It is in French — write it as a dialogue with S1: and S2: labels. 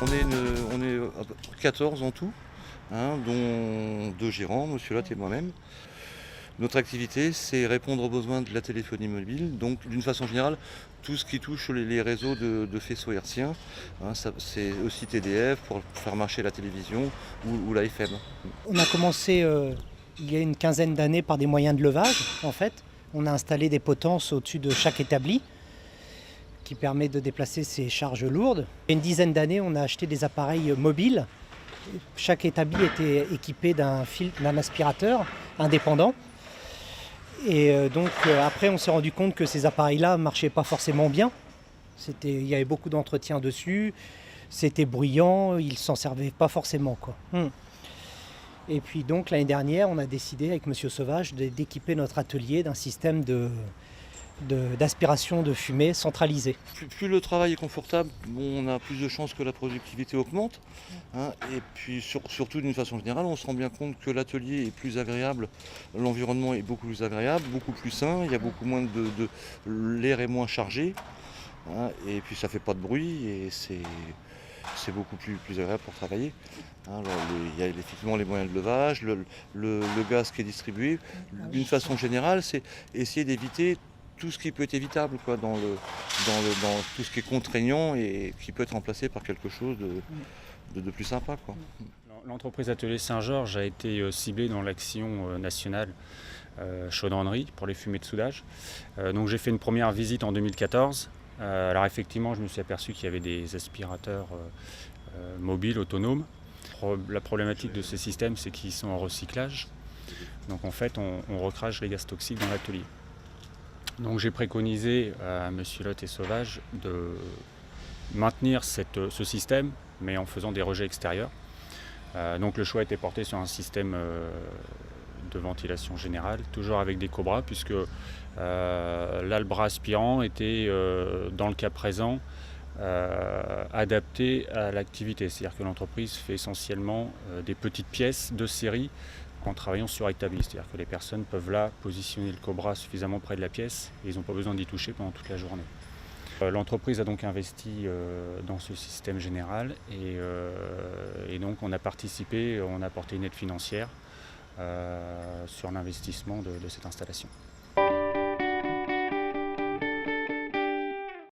S1: On est 14 en tout, hein, dont 2 gérants, Monsieur Lotte et moi-même. Notre activité, c'est répondre aux besoins de la téléphonie mobile, donc d'une façon générale, tout ce qui touche les réseaux de faisceaux hertziens, hein, c'est aussi TDF pour faire marcher la télévision ou la FM.
S2: On a commencé il y a une quinzaine d'années par des moyens de levage, en fait. On a installé des potences au-dessus de chaque établi qui permet de déplacer ces charges lourdes. Il y a une dizaine d'années, on a acheté des appareils mobiles. Chaque établi était équipé d'un aspirateur indépendant. Et après, on s'est rendu compte que ces appareils-là ne marchaient pas forcément bien. Il y avait beaucoup d'entretien dessus, c'était bruyant, ils ne s'en servaient pas forcément, quoi. Et puis donc l'année dernière, on a décidé avec Monsieur Sauvage d'équiper notre atelier d'un système d'aspiration de fumée centralisé.
S1: Plus le travail est confortable, on a plus de chances que la productivité augmente, hein, et puis surtout d'une façon générale, on se rend bien compte que l'atelier est plus agréable, l'environnement est beaucoup plus agréable, beaucoup plus sain, il y a beaucoup moins l'air est moins chargé, hein, et puis ça fait pas de bruit et c'est beaucoup plus agréable pour travailler. Hein, alors, il y a effectivement les moyens de levage, le gaz qui est distribué. D'une façon générale, c'est essayer d'éviter tout ce qui peut être évitable, quoi, dans tout ce qui est contraignant et qui peut être remplacé par quelque chose de plus sympa, quoi.
S3: L'entreprise Atelier Saint-Georges a été ciblée dans l'action nationale chaudronnerie pour les fumées de soudage. Donc j'ai fait une première visite en 2014. Alors effectivement, je me suis aperçu qu'il y avait des aspirateurs mobiles, autonomes. La problématique de ces systèmes, c'est qu'ils sont en recyclage. Donc en fait, on recrache les gaz toxiques dans l'atelier. Donc j'ai préconisé à M. Lotte et Sauvage de maintenir ce système, mais en faisant des rejets extérieurs. Donc le choix a été porté sur un système de ventilation générale, toujours avec des cobras, puisque là le bras aspirant était, dans le cas présent, adapté à l'activité. C'est-à-dire que l'entreprise fait essentiellement des petites pièces de série en travaillant sur établi. C'est-à-dire que les personnes peuvent là positionner le cobra suffisamment près de la pièce et ils n'ont pas besoin d'y toucher pendant toute la journée. L'entreprise a donc investi dans ce système général et donc on a participé, on a apporté une aide financière sur l'investissement de cette installation.